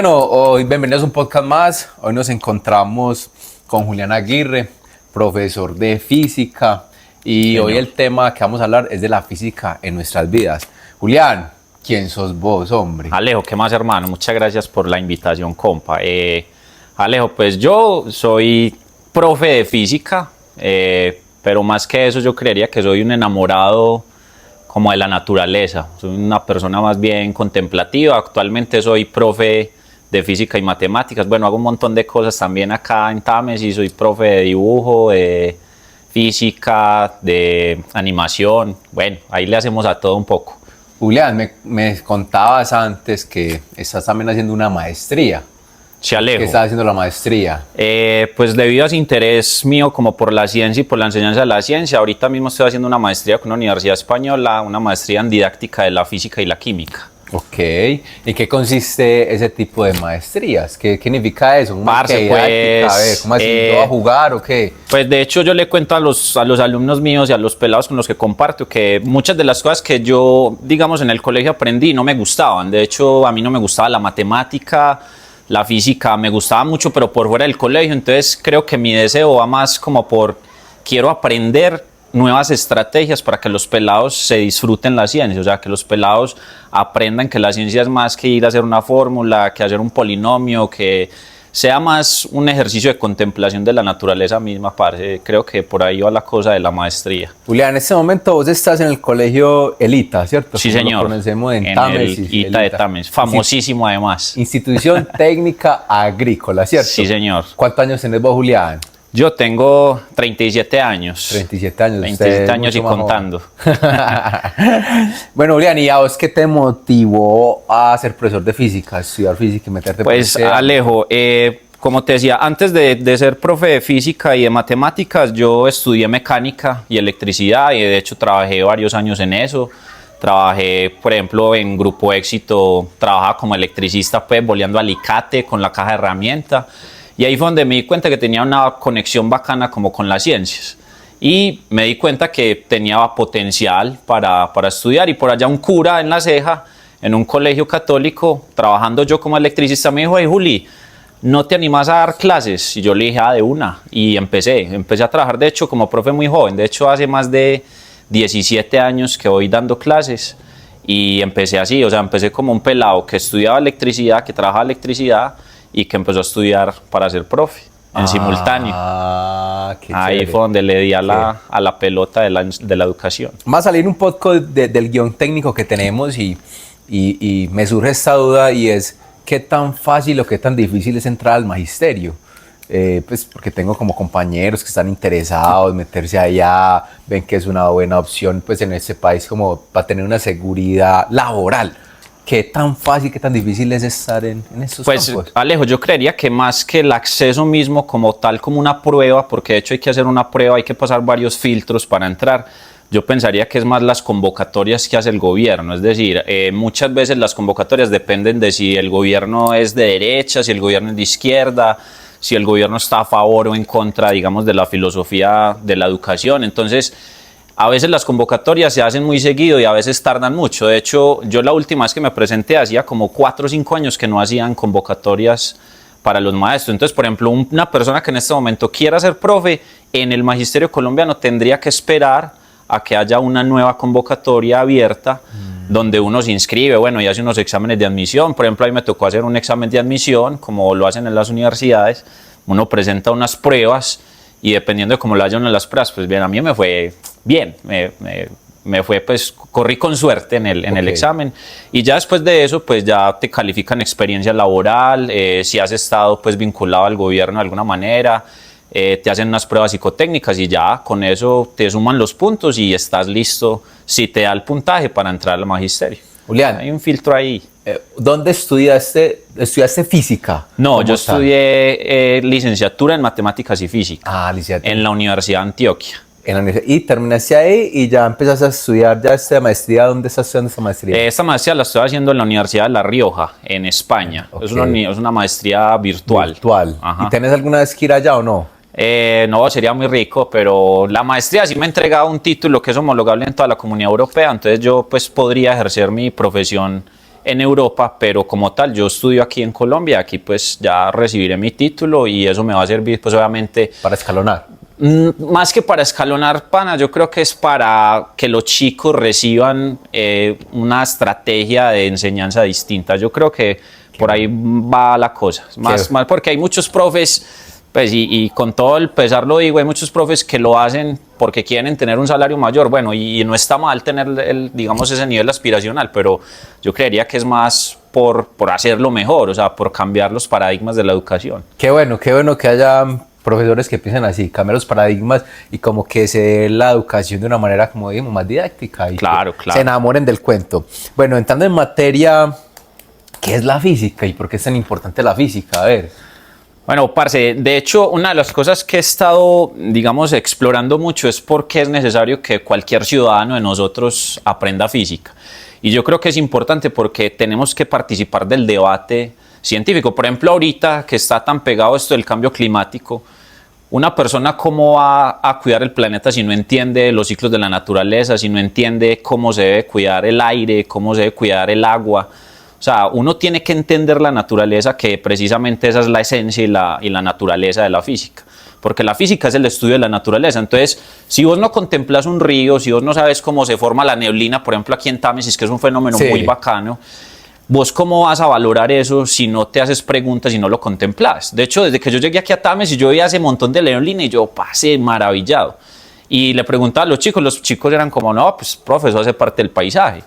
Bueno, hoy bienvenidos a un podcast más. Hoy nos encontramos con Julián Aguirre, profesor de física, y Señor. hoy el tema que vamos a hablar es de la física en nuestras vidas. Julián, ¿quién sos vos, hombre? Alejo, ¿qué más, hermano? Muchas gracias por la invitación, compa. Alejo, pues yo soy profe de física, pero más que eso yo creería que soy un enamorado como de la naturaleza. Soy una persona más bien contemplativa. Actualmente soy profe de física y matemáticas. Bueno, hago un montón de cosas también acá en Tames y soy profe de dibujo, de física, de animación. Bueno, ahí le hacemos a todo un poco. Julián, me contabas antes que estás también haciendo una maestría. Sí, Alejo. ¿Qué estás haciendo la maestría? Pues debido a ese interés mío como por la ciencia y por la enseñanza de la ciencia, ahorita mismo estoy haciendo una maestría con una universidad española, una maestría en didáctica de la física y la química. Ok, ¿y qué consiste ese tipo de maestrías? ¿Qué significa eso? Parce, ¿Qué pues, didáctica? A ver, ¿cómo así? ¿Yo a jugar o qué? Pues de hecho yo le cuento a los alumnos míos y a los pelados con los que comparto que muchas de las cosas que yo, digamos, en el colegio aprendí no me gustaban. De hecho, a mí no me gustaba la matemática, la física me gustaba mucho, pero por fuera del colegio. Entonces creo que mi deseo va más como por quiero aprender nuevas estrategias para que los pelados se disfruten la ciencia, o sea, que los pelados aprendan que la ciencia es más que ir a hacer una fórmula, que hacer un polinomio, que sea más un ejercicio de contemplación de la naturaleza misma, parce. Creo que por ahí va la cosa de la maestría. Julián, en este momento vos estás en el colegio Elita, ¿cierto? Sí, Como señor. Lo conocemos en En Tames. el ITA de Tames, famosísimo además. Institución Técnica Agrícola, ¿cierto? Sí, señor. ¿Cuántos años tenés vos, Julián? Yo tengo 37 años. 37 años. 27 años y mucho más contando. Bueno, Julián, ¿y a vos qué te motivó a ser profesor de física, a estudiar física y meterte por Pues ese ámbito? Alejo, como te decía, antes de ser profe de física y de matemáticas, yo estudié mecánica y electricidad y de hecho trabajé varios años en eso. Trabajé, por ejemplo, en Grupo Éxito, trabajaba como electricista, pues, boleando alicate con la caja de herramienta. Y ahí fue donde me di cuenta que tenía una conexión bacana como con las ciencias. Y me di cuenta que tenía potencial para estudiar. Y por allá un cura en La Ceja, en un colegio católico, trabajando yo como electricista, me dijo: hey, Juli, ¿no te animas a dar clases? Y yo le dije: de una. Y empecé a trabajar, de hecho, como profe muy joven. De hecho, hace más de 17 años que voy dando clases. Y empecé así, o sea, empecé como un pelado que estudiaba electricidad, que trabajaba electricidad y que empezó a estudiar para ser profe en simultáneo. Qué Ahí chévere. fue donde le di a la pelota de la educación. Va a salir un poco del guión técnico que tenemos y me surge esta duda, y es qué tan fácil o qué tan difícil es entrar al magisterio. Pues porque tengo como compañeros que están interesados en meterse allá, ven que es una buena opción pues en este país como para tener una seguridad laboral. ¿Qué tan fácil, qué tan difícil es estar en estos Pues campos? Alejo, yo creería que más que el acceso mismo como tal, como una prueba, porque de hecho hay que hacer una prueba, hay que pasar varios filtros para entrar. Yo pensaría que es más las convocatorias que hace el gobierno, es decir, muchas veces las convocatorias dependen de si el gobierno es de derecha, si el gobierno es de izquierda, si el gobierno está a favor o en contra, digamos, de la filosofía de la educación. Entonces, a veces las convocatorias se hacen muy seguido y a veces tardan mucho. De hecho, yo la última vez que me presenté hacía como 4 o 5 años que no hacían convocatorias para los maestros. Entonces, por ejemplo, una persona que en este momento quiera ser profe en el magisterio colombiano tendría que esperar a que haya una nueva convocatoria abierta donde uno se inscribe, bueno, y hace unos exámenes de admisión. Por ejemplo, a mí me tocó hacer un examen de admisión, como lo hacen en las universidades. Uno presenta unas pruebas y dependiendo de cómo lo hayan en las pruebas, pues bien, a mí me fue bien, me fue, pues, corrí con suerte en el examen. Y ya después de eso, pues ya te califican experiencia laboral, si has estado, pues, vinculado al gobierno de alguna manera, te hacen unas pruebas psicotécnicas y ya con eso te suman los puntos y estás listo, si te da el puntaje, para entrar al magisterio. Julián, Hay un filtro ahí. ¿Dónde estudiaste? ¿Estudiaste física? No, yo ¿Cómo tal? estudié licenciatura en matemáticas y física Licenciatura. en la Universidad de Antioquia. En la universidad. Y terminaste ahí y ya empezaste a estudiar ya esta maestría. ¿Dónde estás estudiando esta maestría? Esta maestría la estoy haciendo en la Universidad de La Rioja, en España. Ok. Es una maestría virtual. Virtual. ¿Y tenés alguna vez que ir allá o no? No, sería muy rico, pero la maestría sí me ha entregado un título que es homologable en toda la Comunidad Europea, entonces yo pues podría ejercer mi profesión en Europa, pero como tal yo estudio aquí en Colombia, aquí pues ya recibiré mi título y eso me va a servir pues obviamente Para escalonar. más que para escalonar, pana, yo creo que es para que los chicos reciban una estrategia de enseñanza distinta. Yo creo que por ahí va la cosa. Más porque hay muchos profes, pues, y con todo el pesar lo digo, hay muchos profes que lo hacen porque quieren tener un salario mayor. Bueno, y no está mal tener, digamos, ese nivel aspiracional, pero yo creería que es más por hacerlo mejor, o sea, por cambiar los paradigmas de la educación. Qué bueno que haya profesores que piensan así, cambiar los paradigmas y como que se dé la educación de una manera, como digamos, más didáctica y claro, que se enamoren del cuento. Bueno, entrando en materia, ¿qué es la física y por qué es tan importante la física? A ver. Bueno, parce, de hecho, una de las cosas que he estado, digamos, explorando mucho es por qué es necesario que cualquier ciudadano de nosotros aprenda física. Y yo creo que es importante porque tenemos que participar del debate científico. Por ejemplo, ahorita que está tan pegado esto del cambio climático, una persona cómo va a cuidar el planeta si no entiende los ciclos de la naturaleza, si no entiende cómo se debe cuidar el aire, cómo se debe cuidar el agua. O sea, uno tiene que entender la naturaleza, que precisamente esa es la esencia y la naturaleza de la física. Porque la física es el estudio de la naturaleza. Entonces, si vos no contemplas un río, si vos no sabes cómo se forma la neblina, por ejemplo aquí en Támesis, que es un fenómeno muy bacano, ¿vos cómo vas a valorar eso si no te haces preguntas y no lo contemplas? De hecho, desde que yo llegué aquí a Támesis, yo vi ese montón de neblina y yo pasé maravillado. Y le preguntaba a los chicos eran como, no, pues profe, eso hace parte del paisaje.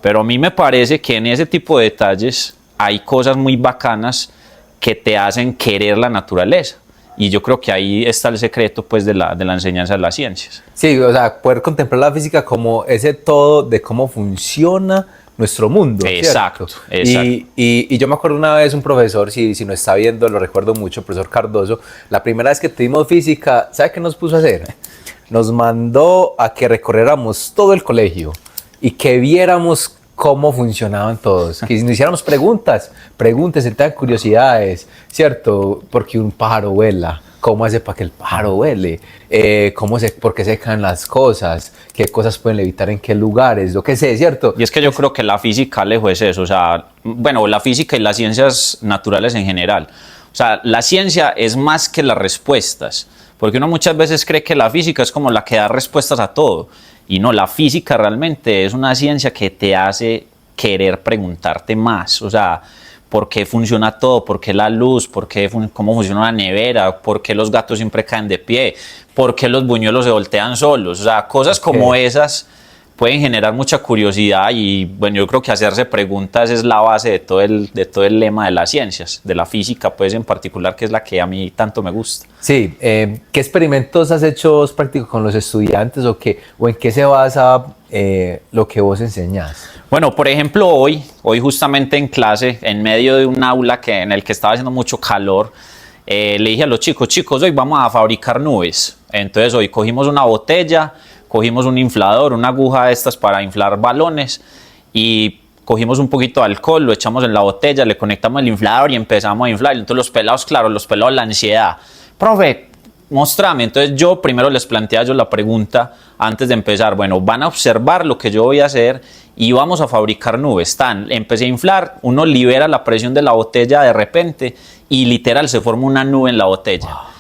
Pero a mí me parece que en ese tipo de detalles hay cosas muy bacanas que te hacen querer la naturaleza. Y yo creo que ahí está el secreto pues, de la enseñanza de las ciencias. Sí, o sea, poder contemplar la física como ese todo de cómo funciona nuestro mundo. Exacto, ¿cierto? exacto. Y yo me acuerdo una vez un profesor, si no está viendo, lo recuerdo mucho, el profesor Cardoso, la primera vez que tuvimos física, ¿sabe qué nos puso a hacer? Nos mandó a que recorriéramos todo el colegio y que viéramos cómo funcionaban todos, que nos hiciéramos preguntas, tengan curiosidades, ¿cierto? Porque un pájaro vuela, ¿cómo hace para que el pájaro vuele? ¿Por qué se caen las cosas? ¿Qué cosas pueden levitar en qué lugares? Lo que sé, ¿cierto? Y es que yo creo que la física, Alejo, es eso, o sea, bueno, la física y las ciencias naturales en general. O sea, la ciencia es más que las respuestas, porque uno muchas veces cree que la física es como la que da respuestas a todo. Y no, la física realmente es una ciencia que te hace querer preguntarte más. O sea, ¿por qué funciona todo? ¿Por qué la luz? ¿Cómo funciona una nevera? ¿Por qué los gatos siempre caen de pie? ¿Por qué los buñuelos se voltean solos? O sea, cosas como esas pueden generar mucha curiosidad y bueno, yo creo que hacerse preguntas es la base de todo el lema de las ciencias, de la física pues en particular, que es la que a mí tanto me gusta. Sí, ¿qué experimentos has hecho prácticos con los estudiantes o en qué se basa lo que vos enseñás? Bueno, por ejemplo, hoy justamente en clase, en medio de un aula en el que estaba haciendo mucho calor, le dije a los chicos, hoy vamos a fabricar nubes. Entonces hoy cogimos una botella, cogimos un inflador, una aguja de estas para inflar balones y cogimos un poquito de alcohol, lo echamos en la botella, le conectamos el inflador y empezamos a inflar. Entonces los pelados, la ansiedad. Profe, mostrame. Entonces yo primero les planteé a ellos la pregunta antes de empezar. Bueno, van a observar lo que yo voy a hacer y vamos a fabricar nubes. Empecé a inflar, uno libera la presión de la botella de repente y literal se forma una nube en la botella. Wow.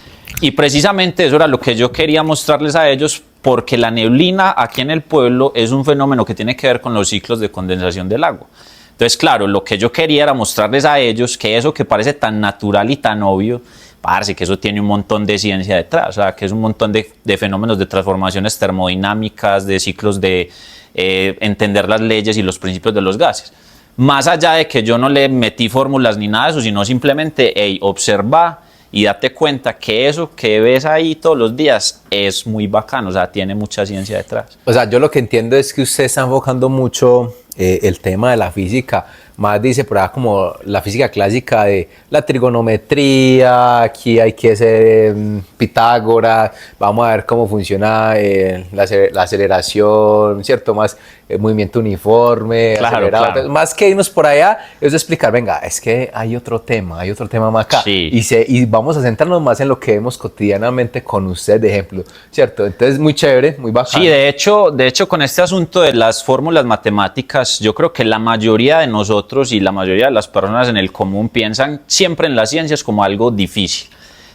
Y precisamente eso era lo que yo quería mostrarles a ellos, porque la neblina aquí en el pueblo es un fenómeno que tiene que ver con los ciclos de condensación del agua. Entonces, claro, lo que yo quería era mostrarles a ellos que eso que parece tan natural y tan obvio, parece que eso tiene un montón de ciencia detrás, o sea, que es un montón de fenómenos de transformaciones termodinámicas, de ciclos de entender las leyes y los principios de los gases. Más allá de que yo no le metí fórmulas ni nada de eso, sino simplemente, observa y date cuenta que eso que ves ahí todos los días es muy bacano, o sea, tiene mucha ciencia detrás. O sea, yo lo que entiendo es que usted está enfocando mucho el tema de la física, más dice por ahí como la física clásica de la trigonometría, aquí hay que hacer Pitágoras, vamos a ver cómo funciona la aceleración, ¿cierto? Más movimiento uniforme, claro, acelerado, claro. Más que irnos por allá, es de explicar, venga, es que hay otro tema más acá, sí. y vamos a centrarnos más en lo que vemos cotidianamente con usted, de ejemplo, ¿cierto? Entonces, muy chévere, muy bacano. Sí, de hecho, con este asunto de las fórmulas matemáticas, yo creo que la mayoría de nosotros nosotros y la mayoría de las personas en el común piensan siempre en las ciencias como algo difícil.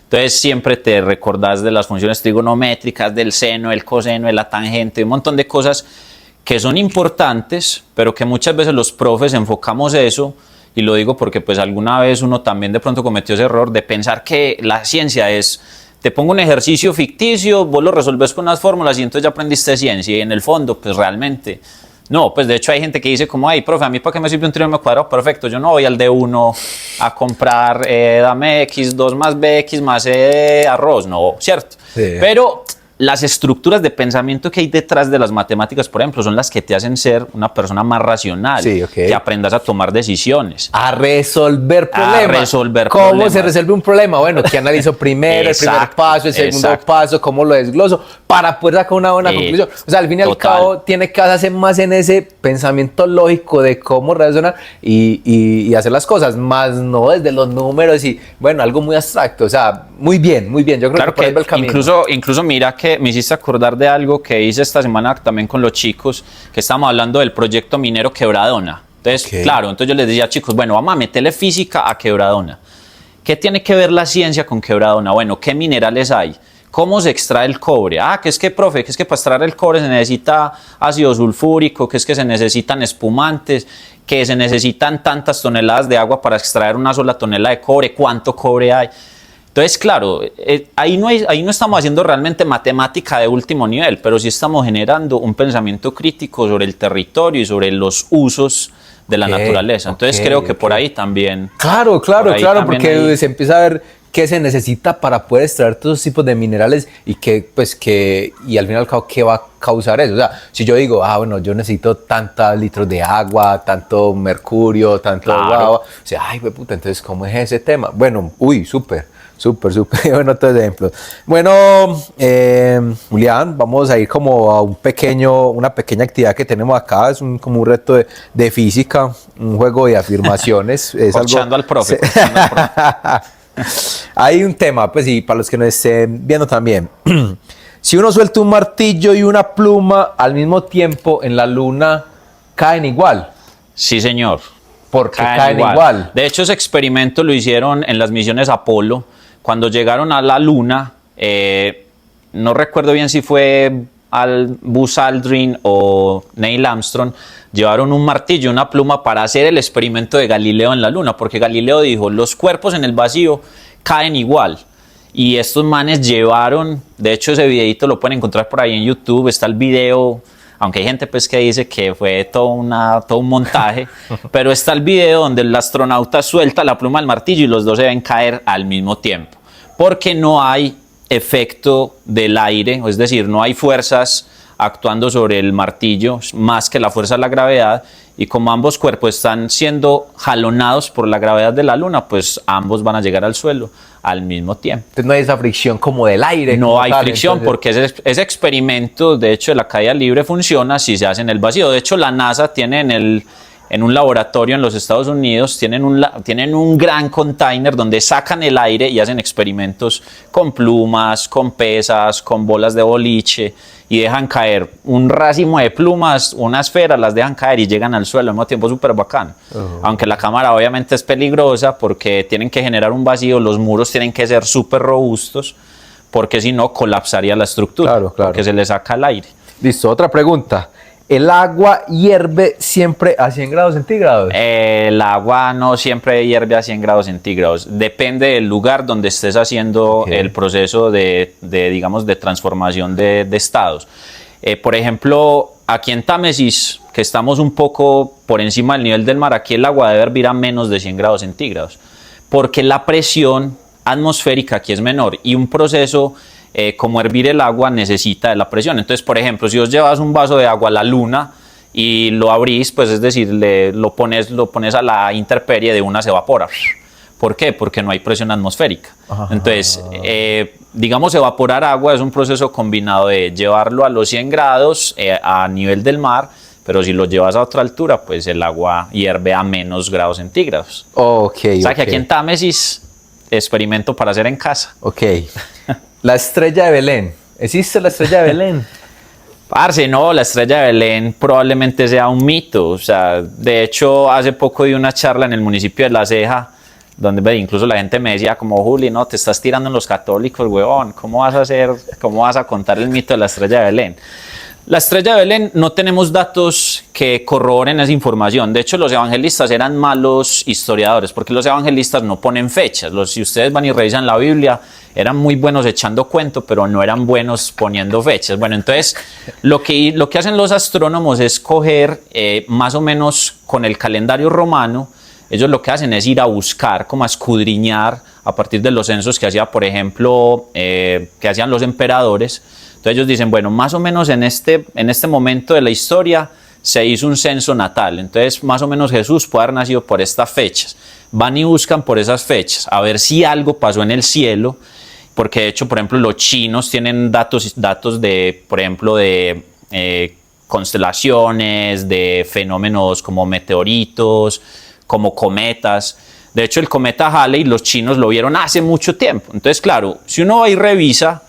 Entonces siempre te recordás de las funciones trigonométricas, del seno, el coseno, de la tangente, un montón de cosas que son importantes, pero que muchas veces los profes enfocamos eso, y lo digo porque pues alguna vez uno también de pronto cometió ese error de pensar que la ciencia es, te pongo un ejercicio ficticio, vos lo resolves con unas fórmulas y entonces ya aprendiste ciencia, y en el fondo pues realmente no. Pues de hecho hay gente que dice como, ay profe, ¿a mí para qué me sirve un trinomio cuadrado perfecto? Yo no voy al D1 a comprar, dame x2 más bx más arroz, no, ¿cierto? Sí. Pero las estructuras de pensamiento que hay detrás de las matemáticas, por ejemplo, son las que te hacen ser una persona más racional, Sí, ok. que aprendas a tomar decisiones. A resolver problemas. A resolver ¿Cómo problemas. se resuelve un problema? Bueno, ¿qué analizo primero? El primer Exacto, paso, el segundo exacto. paso, ¿cómo lo desgloso? Para poder sacar una buena conclusión. O sea, al fin y al Total. cabo, tiene que hacerse más en ese pensamiento lógico de cómo razonar y hacer las cosas, más no desde los números y, bueno, algo muy abstracto. O sea, muy bien, muy bien. Yo creo Claro que por ahí va que el camino. incluso mira que me hiciste acordar de algo que hice esta semana también con los chicos, que estábamos hablando del proyecto minero Quebradona. Entonces, Ok. claro, entonces yo les decía, chicos, bueno, vamos a meterle física a Quebradona. ¿Qué tiene que ver la ciencia con Quebradona? Bueno, ¿qué minerales hay? ¿Cómo se extrae el cobre? Ah, que es que, profe, que es que para extraer el cobre se necesita ácido sulfúrico, que es que se necesitan espumantes, que se necesitan tantas toneladas de agua para extraer una sola tonelada de cobre, ¿cuánto cobre hay? Entonces, claro, ahí no estamos haciendo realmente matemática de último nivel, pero sí estamos generando un pensamiento crítico sobre el territorio y sobre los usos de la Ok, naturaleza. Entonces, ok, creo que ok. por ahí también... Claro, Por ahí también porque hay- se empieza a ver qué se necesita para poder extraer todos esos tipos de minerales y y al fin y al cabo, qué va a causar eso. O sea, si yo digo, bueno, yo necesito tantos litros de agua, tanto mercurio, tanto Claro. agua, o sea, ay, güey, puta, entonces, ¿cómo es ese tema? Bueno, súper. Bueno, otros ejemplos. Bueno, Julián, vamos a ir como a una pequeña actividad que tenemos acá. Es como un reto de física, un juego de afirmaciones. Es Corchando al profe. Hay un tema, pues, y para los que nos estén viendo también. Si uno suelta un martillo y una pluma al mismo tiempo en la luna, caen igual. Sí, señor. Porque caen igual. De hecho, ese experimento lo hicieron en las misiones Apolo. Cuando llegaron a la Luna, no recuerdo bien si fue Buzz Aldrin o Neil Armstrong, llevaron un martillo y una pluma para hacer el experimento de Galileo en la Luna, porque Galileo dijo, los cuerpos en el vacío caen igual. Y estos manes llevaron, de hecho ese videito lo pueden encontrar por ahí en YouTube, está el video, aunque hay gente pues que dice que fue todo un montaje, pero está el video donde el astronauta suelta la pluma del martillo y los dos se ven caer al mismo tiempo, porque no hay efecto del aire, es decir, no hay fuerzas actuando sobre el martillo más que la fuerza de la gravedad, y como ambos cuerpos están siendo jalonados por la gravedad de la luna, pues ambos van a llegar al suelo al mismo tiempo. Entonces no hay esa fricción como del aire. No como hay tal, fricción, entonces- porque ese experimento, de hecho, de la caída libre funciona si se hace en el vacío. De hecho, la NASA tiene en un laboratorio en los Estados Unidos, tienen un gran container donde sacan el aire y hacen experimentos con plumas, con pesas, con bolas de boliche, y dejan caer un racimo de plumas, una esfera, las dejan caer y llegan al suelo al mismo tiempo, súper bacán. Aunque la cámara obviamente es peligrosa porque tienen que generar un vacío, los muros tienen que ser súper robustos, porque si no colapsaría la estructura, Claro. porque se le saca el aire. Listo, otra pregunta. ¿El agua hierve siempre a 100 grados centígrados? El agua no siempre hierve a 100 grados centígrados. Depende del lugar donde estés haciendo Ok. el proceso digamos, de transformación de estados. Por ejemplo, aquí en Támesis, que estamos un poco por encima del nivel del mar, aquí el agua debe hervir a menos de 100 grados centígrados, porque la presión atmosférica aquí es menor y un proceso como hervir el agua necesita de la presión. Entonces, por ejemplo, si vos llevas un vaso de agua a la luna y lo abrís, pues es decir, lo pones a la intemperie, de una se evapora. ¿Por qué? Porque no hay presión atmosférica. Ajá. Entonces, digamos, evaporar agua es un proceso combinado de llevarlo a los 100 grados a nivel del mar, pero si lo llevas a otra altura, pues el agua hierve a menos grados centígrados. Ok, O sea que ok. aquí en Támesis, experimento para hacer en casa. Ok. La estrella de Belén. ¿Existe la estrella de Belén? Parce, no, la estrella de Belén probablemente sea un mito. O sea, de hecho, hace poco di una charla en el municipio de La Ceja, donde incluso la gente me decía como, Juli, no, te estás tirando en los católicos, huevón, cómo vas a contar el mito de la estrella de Belén? La estrella de Belén no tenemos datos que corroboren esa información. De hecho, los evangelistas eran malos historiadores porque los evangelistas no ponen fechas. Si ustedes van y revisan la Biblia, eran muy buenos echando cuento, pero no eran buenos poniendo fechas. Bueno, entonces lo que hacen los astrónomos es coger más o menos con el calendario romano. Ellos lo que hacen es ir a buscar, como a escudriñar a partir de los censos que hacía, por ejemplo, que hacían los emperadores. Entonces ellos dicen, bueno, más o menos en este momento de la historia se hizo un censo natal. Entonces más o menos Jesús puede haber nacido por estas fechas. Van y buscan por esas fechas, a ver si algo pasó en el cielo, porque de hecho, por ejemplo, los chinos tienen datos de, por ejemplo, de constelaciones, de fenómenos como meteoritos, como cometas. De hecho, el cometa Halley los chinos lo vieron hace mucho tiempo. Entonces, claro, si uno va y revisa,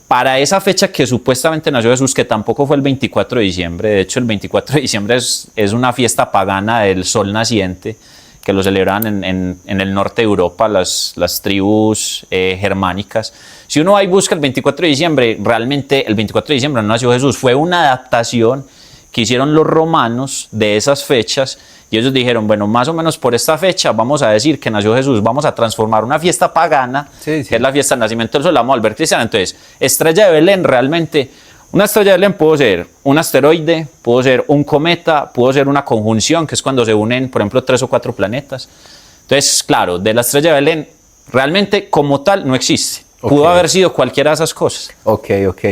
para esa fecha que supuestamente nació Jesús, que tampoco fue el 24 de diciembre, de hecho el 24 de diciembre es una fiesta pagana del sol naciente, que lo celebraban en el norte de Europa, las tribus germánicas. Si uno va y busca el 24 de diciembre, realmente el 24 de diciembre no nació Jesús, fue una adaptación que hicieron los romanos de esas fechas, y ellos dijeron, bueno, más o menos por esta fecha vamos a decir que nació Jesús, vamos a transformar una fiesta pagana, que es la fiesta del nacimiento del sol, la vamos a volver cristiana. Entonces, estrella de Belén, realmente, una estrella de Belén puede ser un asteroide, puede ser un cometa, puede ser una conjunción, que es cuando se unen, por ejemplo, 3 o 4 planetas. Entonces, claro, de la estrella de Belén, realmente como tal no existe. Pudo haber sido cualquiera de esas cosas. Ok.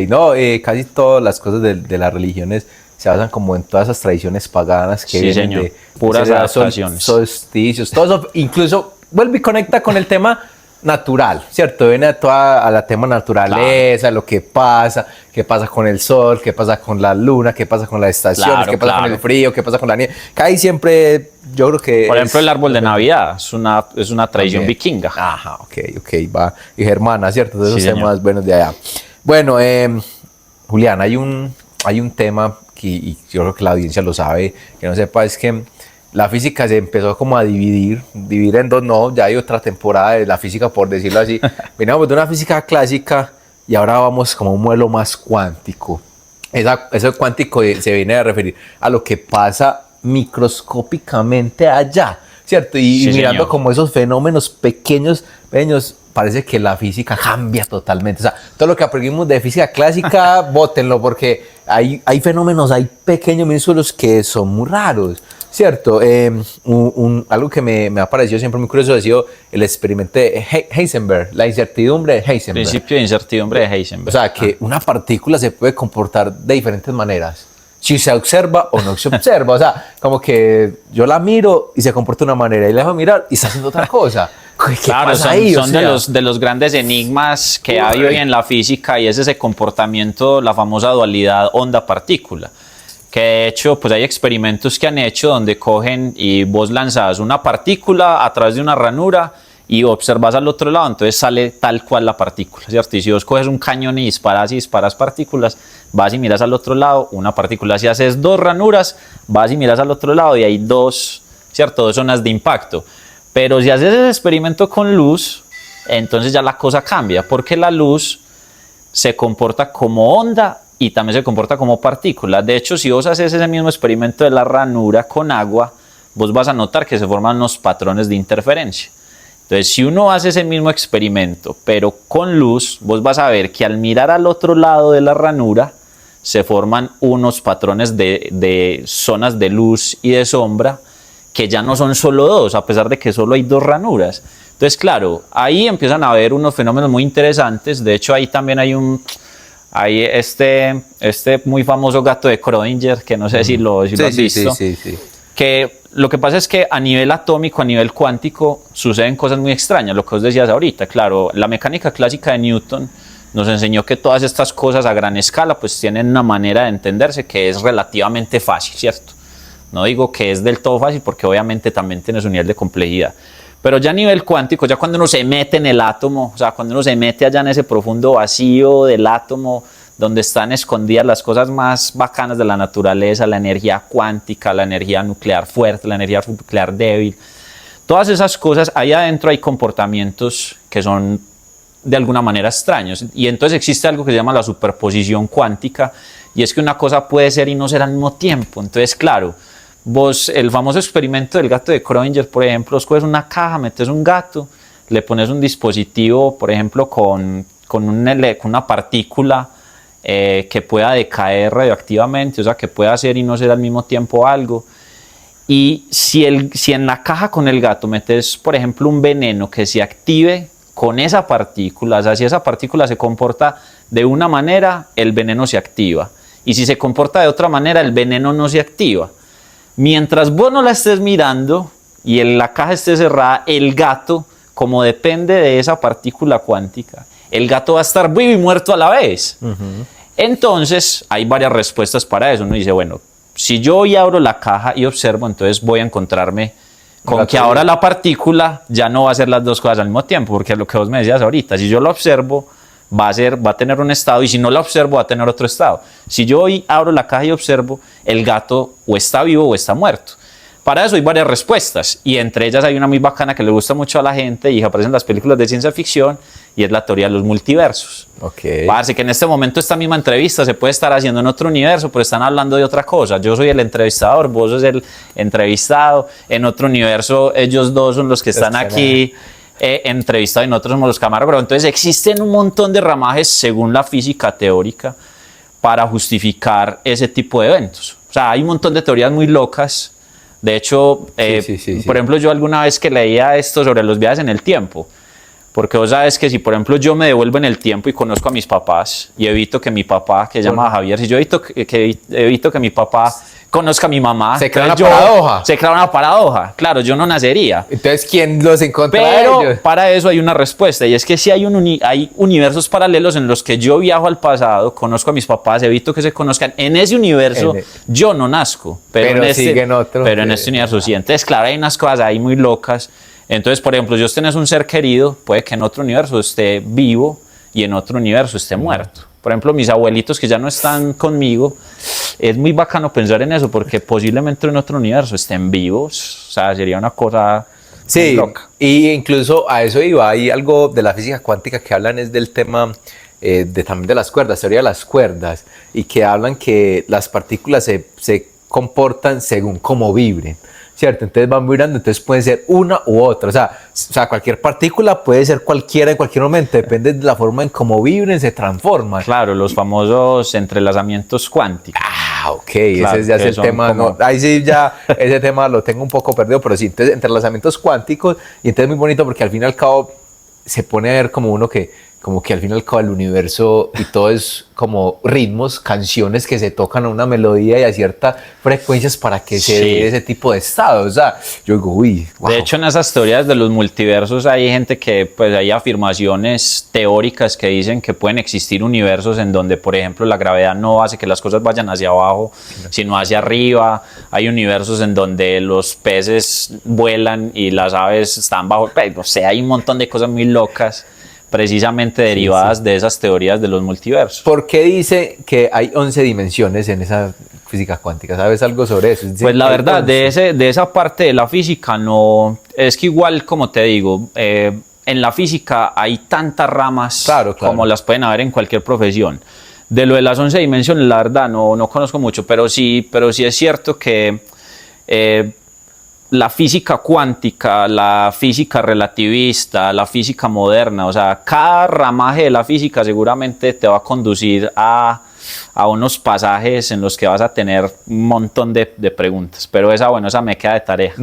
No, casi todas las cosas de las religiones se basan como en todas esas tradiciones paganas que vienen señor. de puras adaptaciones, solsticios, todo eso, incluso vuelve y conecta con el tema natural, ¿cierto? Viene a la tema naturaleza, claro. Lo que pasa, qué pasa con el sol, qué pasa con la luna, qué pasa con las estaciones, claro, qué pasa con el frío, qué pasa con la nieve. Que ahí siempre, yo creo que... Por ejemplo, el árbol de Navidad es una tradición vikinga. Ajá, ok, va. Y germana, ¿cierto? De esos temas buenos de allá. Bueno, Julián, hay un tema y yo creo que la audiencia lo sabe, que no sepa, es que la física se empezó como a dividir en dos, no, ya hay otra temporada de la física, por decirlo así. Veníamos de una física clásica y ahora vamos como a un modelo más cuántico. Eso cuántico se viene a referir a lo que pasa microscópicamente allá, ¿cierto? Y mirando como esos fenómenos pequeños, parece que la física cambia totalmente. O sea, todo lo que aprendimos de física clásica, bótenlo, porque hay fenómenos, hay pequeños minúsculos que son muy raros, ¿cierto? Algo que me ha parecido siempre muy curioso ha sido el experimento de Heisenberg, la incertidumbre de Heisenberg. Principio de incertidumbre de Heisenberg. O sea, que una partícula se puede comportar de diferentes maneras, si se observa o no se observa. O sea, como que yo la miro y se comporta de una manera y la dejo mirar y está haciendo otra cosa. ¿Qué pasa ahí? Son de los grandes enigmas que hay hoy en la física, y es ese comportamiento, la famosa dualidad onda-partícula. Que de hecho, pues hay experimentos que han hecho donde cogen y vos lanzás una partícula a través de una ranura y observas al otro lado, entonces sale tal cual la partícula, ¿cierto? Y si vos coges un cañón y disparas partículas, vas y miras al otro lado, una partícula. Si haces 2 ranuras, vas y miras al otro lado y hay 2, ¿cierto? 2 zonas de impacto. Pero si haces ese experimento con luz, entonces ya la cosa cambia, porque la luz se comporta como onda y también se comporta como partícula. De hecho, si vos haces ese mismo experimento de la ranura con agua, vos vas a notar que se forman unos patrones de interferencia. Entonces, si uno hace ese mismo experimento, pero con luz, vos vas a ver que al mirar al otro lado de la ranura, se forman unos patrones de zonas de luz y de sombra, que ya no son solo 2, a pesar de que solo hay 2 ranuras. Entonces, claro, ahí empiezan a haber unos fenómenos muy interesantes. De hecho, ahí también hay este muy famoso gato de Schrödinger, que no sé si lo has visto. Sí. Que lo que pasa es que a nivel atómico, a nivel cuántico, suceden cosas muy extrañas, lo que vos decías ahorita. Claro, la mecánica clásica de Newton nos enseñó que todas estas cosas a gran escala pues tienen una manera de entenderse que es relativamente fácil, ¿cierto? No digo que es del todo fácil, porque obviamente también tiene su nivel de complejidad. Pero ya a nivel cuántico, ya cuando uno se mete en el átomo, o sea, cuando uno se mete allá en ese profundo vacío del átomo, donde están escondidas las cosas más bacanas de la naturaleza, la energía cuántica, la energía nuclear fuerte, la energía nuclear débil. Todas esas cosas, ahí adentro hay comportamientos que son de alguna manera extraños. Y entonces existe algo que se llama la superposición cuántica, y es que una cosa puede ser y no ser al mismo tiempo. Entonces, claro, vos, el famoso experimento del gato de Schrödinger, por ejemplo, vos coges una caja, metes un gato, le pones un dispositivo, por ejemplo, con una partícula que pueda decaer radioactivamente, o sea, que pueda ser y no ser al mismo tiempo algo. Y si en la caja con el gato metes, por ejemplo, un veneno que se active con esa partícula, o sea, si esa partícula se comporta de una manera, el veneno se activa. Y si se comporta de otra manera, el veneno no se activa. Mientras vos no la estés mirando y la caja esté cerrada, el gato, como depende de esa partícula cuántica, el gato va a estar vivo y muerto a la vez. Entonces, hay varias respuestas para eso. Uno dice, bueno, si yo hoy abro la caja y observo, entonces voy a encontrarme con que ahora la partícula ya no va a hacer las dos cosas al mismo tiempo, porque es lo que vos me decías ahorita. Si yo lo observo, va a tener un estado, y si no lo observo, va a tener otro estado. Si yo hoy abro la caja y observo, el gato o está vivo o está muerto. Para eso hay varias respuestas, y entre ellas hay una muy bacana que le gusta mucho a la gente y aparece en las películas de ciencia ficción, y es la teoría de los multiversos. Parece que en este momento esta misma entrevista se puede estar haciendo en otro universo, pero están hablando de otra cosa. Yo soy el entrevistador, vos sos el entrevistado. En otro universo ellos dos son los que están aquí entrevistados, y nosotros somos los camarógrafos. Entonces existen un montón de ramajes según la física teórica para justificar ese tipo de eventos. O sea, hay un montón de teorías muy locas. De hecho, por ejemplo, yo alguna vez que leía esto sobre los viajes en el tiempo, porque vos sabes que si, por ejemplo, yo me devuelvo en el tiempo y conozco a mis papás y evito que mi papá, que se llama Javier, si yo evito que mi papá conozca a mi mamá, se crea una paradoja. Se crea una paradoja. Claro, yo no nacería. Entonces, ¿quién los encontrará? Pero para eso hay una respuesta, y es que si hay universos paralelos en los que yo viajo al pasado, conozco a mis papás, evito que se conozcan. En ese universo yo no nazco, pero en este universo sí. Entonces, claro, hay unas cosas ahí muy locas. Entonces, por ejemplo, si vos tenés un ser querido, puede que en otro universo esté vivo y en otro universo esté muerto. Por ejemplo, mis abuelitos que ya no están conmigo, es muy bacano pensar en eso, porque posiblemente en otro universo estén vivos. O sea, sería una cosa muy loca. Y incluso a eso iba. Hay algo de la física cuántica que hablan es del tema también de las cuerdas, teoría de las cuerdas, y que hablan que las partículas se comportan según cómo vibren, ¿cierto? Entonces van vibrando, entonces puede ser una u otra. O sea, cualquier partícula puede ser cualquiera en cualquier momento, depende de la forma en cómo vibren, se transforman. Claro, los famosos entrelazamientos cuánticos. Ok, claro, ese ya es el tema. Como... ahí sí ya ese tema lo tengo un poco perdido, pero sí, entonces entrelazamientos cuánticos, y entonces es muy bonito porque al fin y al cabo se pone a ver como que al fin y al cabo el universo y todo es como ritmos, canciones que se tocan a una melodía y a ciertas frecuencias para que se dé ese tipo de estado. O sea, yo digo, uy, wow. De hecho, en esas teorías de los multiversos hay gente que, pues hay afirmaciones teóricas que dicen que pueden existir universos en donde, por ejemplo, la gravedad no hace que las cosas vayan hacia abajo, sino hacia arriba. Hay universos en donde los peces vuelan y las aves están bajo. O sea, hay un montón de cosas muy locas, precisamente derivadas de esas teorías de los multiversos. ¿Por qué dice que hay 11 dimensiones en esa física cuántica? ¿Sabes algo sobre eso? Pues la verdad, de esa parte de la física no... Es que igual, como te digo, en la física hay tantas ramas como las pueden haber en cualquier profesión. De lo de las 11 dimensiones, la verdad, no conozco mucho, pero sí es cierto que... la física cuántica, la física relativista, la física moderna, o sea, cada ramaje de la física seguramente te va a conducir a unos pasajes en los que vas a tener un montón de preguntas, pero esa me queda de tarea.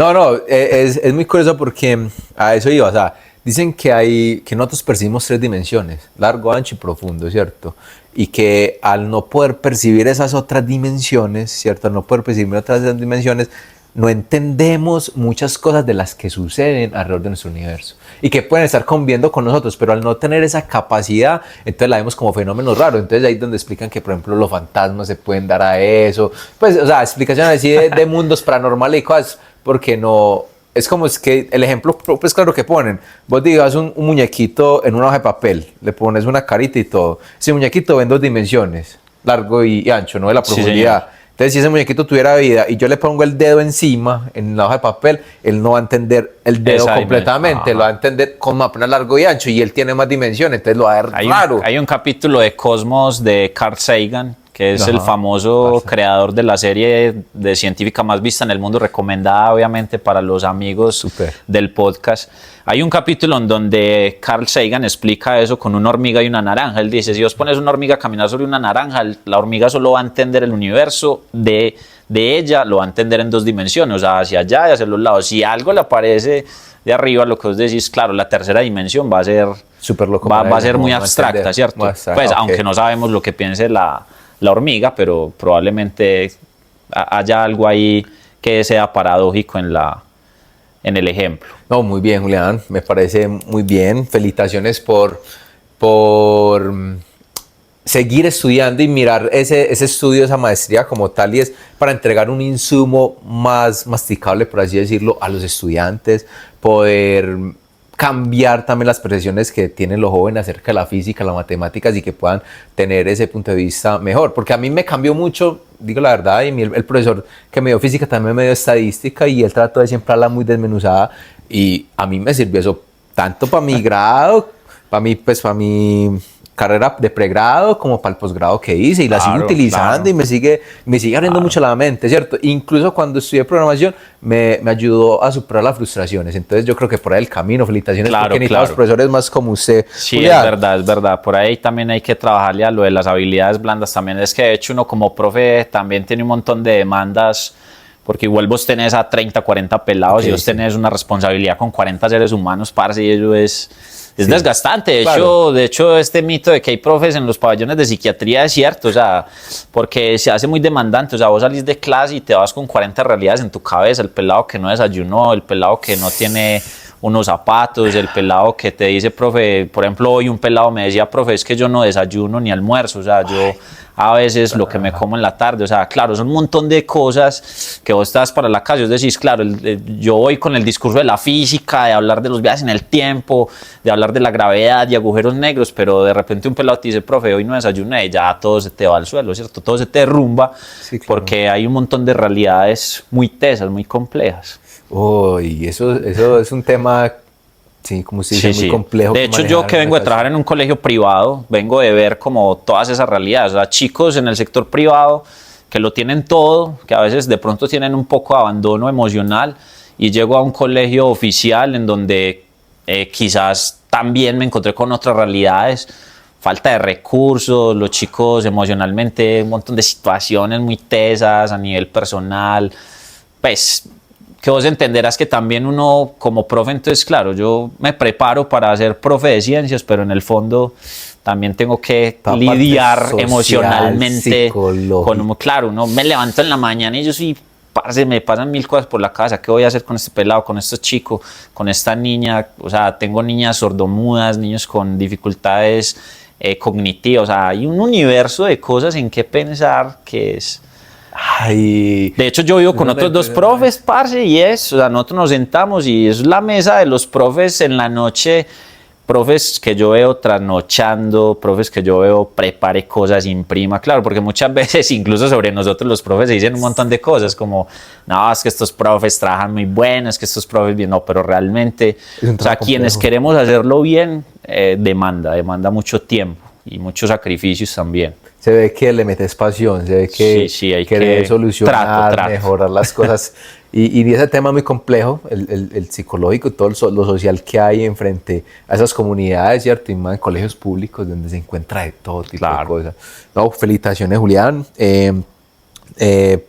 Es muy curioso porque a eso iba, o sea, dicen que nosotros percibimos 3 dimensiones, largo, ancho y profundo, ¿cierto? Y que al no poder percibir esas otras dimensiones, ¿cierto? Al no poder percibir otras dimensiones, no entendemos muchas cosas de las que suceden alrededor de nuestro universo y que pueden estar conviviendo con nosotros, pero al no tener esa capacidad, entonces la vemos como fenómenos raros. Entonces ahí es donde explican que, por ejemplo, los fantasmas se pueden dar a eso, pues, o sea, explicaciones así de mundos paranormales y cosas, porque no es como es que el ejemplo, pues claro que ponen, vos digas un muñequito en una hoja de papel, le pones una carita y todo. Ese muñequito ve en 2 dimensiones, largo y ancho, no de la Sí, profundidad. señor. Entonces, si ese muñequito tuviera vida y yo le pongo el dedo encima en la hoja de papel, él no va a entender el dedo Esa completamente, lo va a entender como apenas largo y ancho, y él tiene más dimensiones, entonces lo va a ver raro. Hay un capítulo de Cosmos de Carl Sagan, que es el famoso creador de la serie de científica más vista en el mundo, recomendada obviamente para los amigos Súper. del podcast. Hay un capítulo en donde Carl Sagan explica eso con una hormiga y una naranja. Él dice, si vos pones una hormiga a caminar sobre una naranja, la hormiga solo va a entender el universo de ella, lo va a entender en 2 dimensiones, o sea, hacia allá y hacia los lados. Si algo le aparece de arriba, lo que vos decís, claro, la tercera dimensión va a ser, Súper loco va para a ser él, muy no va a abstracta, entender. ¿cierto? Muy abstracta, Pues ok. aunque no sabemos lo que piense la hormiga, pero probablemente haya algo ahí que sea paradójico en el ejemplo. No, muy bien, Julián, me parece muy bien. Felicitaciones por seguir estudiando y mirar ese estudio, esa maestría como tal, y es para entregar un insumo más masticable, por así decirlo, a los estudiantes, poder cambiar también las percepciones que tienen los jóvenes acerca de la física, las matemáticas, y que puedan tener ese punto de vista mejor. Porque a mí me cambió mucho, digo la verdad, y el profesor que me dio física también me dio estadística, y él trató de siempre hablar muy desmenuzada, y a mí me sirvió eso tanto para mi grado, para mi carrera de pregrado, como para el posgrado que hice, y la sigo Claro, utilizando, claro. y me sigue abriendo mucho la mente, ¿cierto? Incluso cuando estudié programación me ayudó a superar las frustraciones. Entonces yo creo que por ahí el camino, felicitaciones, Claro, porque necesitamos claro. profesores más como usted. Sí, Julián. es verdad. Por ahí también hay que trabajarle a lo de las habilidades blandas también. Es que de hecho uno como profe también tiene un montón de demandas, porque igual vos tenés a 30, 40 pelados, Ok, y vos tenés una responsabilidad con 40 seres humanos, parce, y eso es desgastante. De, claro. de hecho, este mito de que hay profes en los pabellones de psiquiatría es cierto, o sea, porque se hace muy demandante. O sea, vos salís de clase y te vas con 40 realidades en tu cabeza: el pelado que no desayunó, el pelado que no tiene unos zapatos, el pelado que te dice, profe, por ejemplo, hoy un pelado me decía, profe, es que yo no desayuno ni almuerzo, o sea, yo a veces lo que me como en la tarde, o sea, claro, son un montón de cosas que vos estás para la casa. Yo decís, claro, yo voy con el discurso de la física, de hablar de los viajes en el tiempo, de hablar de la gravedad y agujeros negros, pero de repente un pelado te dice, profe, hoy no desayuné, y ya todo se te va al suelo, ¿cierto? Todo se te derrumba, Sí, claro. porque hay un montón de realidades muy tesas, muy complejas. Uy, eso es un tema, sí, como se dice, muy complejo. De hecho, yo que vengo de trabajar en un colegio privado, vengo de ver como todas esas realidades. O sea, chicos en el sector privado que lo tienen todo, que a veces de pronto tienen un poco de abandono emocional, y llego a un colegio oficial en donde quizás también me encontré con otras realidades. Falta de recursos, los chicos emocionalmente, un montón de situaciones muy tesas a nivel personal. Pues que vos entenderás que también uno como profe, entonces claro, yo me preparo para ser profe de ciencias, pero en el fondo también tengo que Toda lidiar parte social, emocionalmente psicológica. claro, uno me levanto en la mañana y yo soy, parce, me pasan 1000 cosas por la cabeza. ¿Qué voy a hacer con este pelado, con este chico, con esta niña? O sea, tengo niñas sordomudas, niños con dificultades cognitivas, o sea, hay un universo de cosas en que pensar que es... Ay, De hecho, yo vivo con otros 2 profes, parce, y o sea, nosotros nos sentamos y es la mesa de los profes en la noche, profes que yo veo trasnochando, profes que yo veo prepare cosas, imprima, claro, porque muchas veces incluso sobre nosotros los profes se dicen un montón de cosas como, no, es que estos profes trabajan muy bueno, es que estos profes bien, no, pero realmente, o sea, quienes queremos hacerlo bien, demanda mucho tiempo y muchos sacrificios también. se ve que le metes pasión, se ve que Sí, hay quiere que solucionar, trato. mejorar las cosas. Y ese tema es muy complejo, el psicológico, todo lo social que hay enfrente a esas comunidades, ¿cierto? Y más en colegios públicos donde se encuentra de todo tipo de cosas. No, felicitaciones, Julián.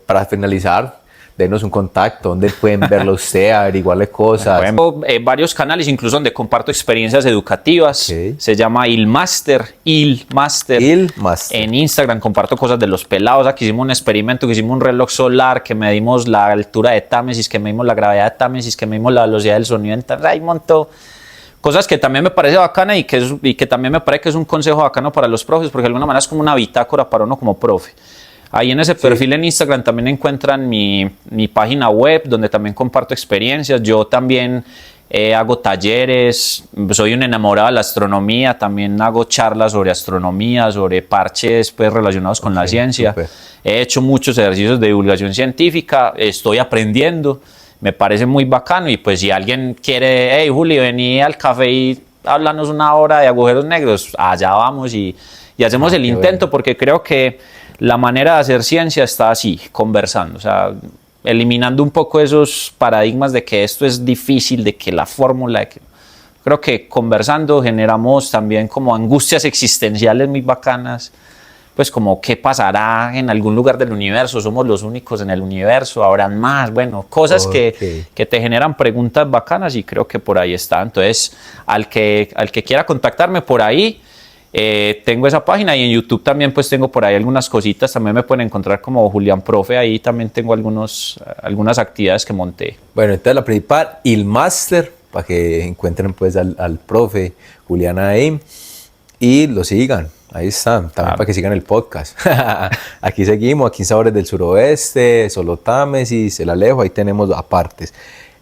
Para finalizar, denos un contacto, donde pueden verlo usted, averiguarle cosas. Tengo varios canales, incluso donde comparto experiencias educativas. Okay. Se llama ILMaster. En Instagram comparto cosas de los pelados. Aquí hicimos un experimento, que hicimos un reloj solar, que medimos la altura de Támesis, que medimos la gravedad de Támesis, que medimos la velocidad del sonido en Támesis. Hay un montón. Cosas que también me parece bacana y que también me parece que es un consejo bacano para los profes, porque de alguna manera es como una bitácora para uno como profe. Ahí en ese perfil en Instagram también encuentran mi página web, donde también comparto experiencias. Yo también hago talleres, soy un enamorado de la astronomía, también hago charlas sobre astronomía, sobre parches pues, relacionados con la ciencia. Super. He hecho muchos ejercicios de divulgación científica, estoy aprendiendo, me parece muy bacano. Y pues si alguien quiere, hey Juli, vení al café y háblanos una hora de agujeros negros, allá vamos y hacemos el intento, bueno. Porque creo que la manera de hacer ciencia está así, conversando, o sea, eliminando un poco esos paradigmas de que esto es difícil, de que la fórmula, creo que conversando generamos también como angustias existenciales muy bacanas, pues como qué pasará en algún lugar del universo, somos los únicos en el universo, habrán más, bueno, cosas que te generan preguntas bacanas y creo que por ahí está. Entonces, al que quiera contactarme por ahí, tengo esa página, y en YouTube también pues tengo por ahí algunas cositas, también me pueden encontrar como Julián Profe, ahí también tengo algunas actividades que monté. Bueno, entonces la principal y el máster, para que encuentren pues al profe Julián ahí y lo sigan, ahí están, también claro. Para que sigan el podcast. Aquí seguimos, aquí en Sabores del Suroeste, Solo Támesis, El Alejo, ahí tenemos apartes,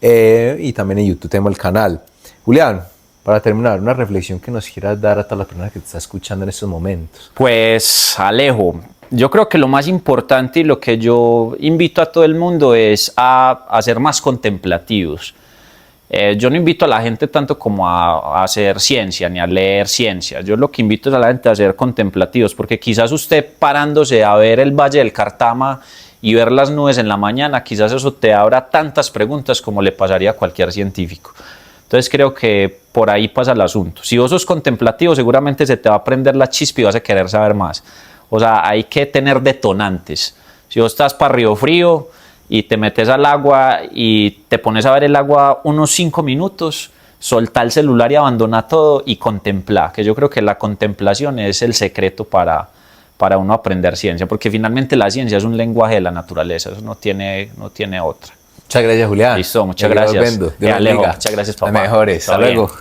y también en YouTube tenemos el canal. Julián, para terminar, una reflexión que nos quieras dar a todas las personas que te están escuchando en estos momentos. Pues, Alejo, yo creo que lo más importante y lo que yo invito a todo el mundo es a ser más contemplativos. Yo no invito a la gente tanto como a hacer ciencia ni a leer ciencia. Yo lo que invito es a la gente a ser contemplativos, porque quizás usted parándose a ver el Valle del Cartama y ver las nubes en la mañana, quizás eso te abra tantas preguntas como le pasaría a cualquier científico. Entonces creo que por ahí pasa el asunto. Si vos sos contemplativo, seguramente se te va a prender la chispa y vas a querer saber más. O sea, hay que tener detonantes. Si vos estás para Río Frío y te metes al agua y te pones a ver el agua unos 5 minutos, soltá el celular y abandona todo y contempla, que yo creo que la contemplación es el secreto para uno aprender ciencia, porque finalmente la ciencia es un lenguaje de la naturaleza, eso no tiene otra. Muchas gracias, Julián. Listo, muchas gracias. Alejo, muchas gracias, papá. Las mejores. Hasta luego.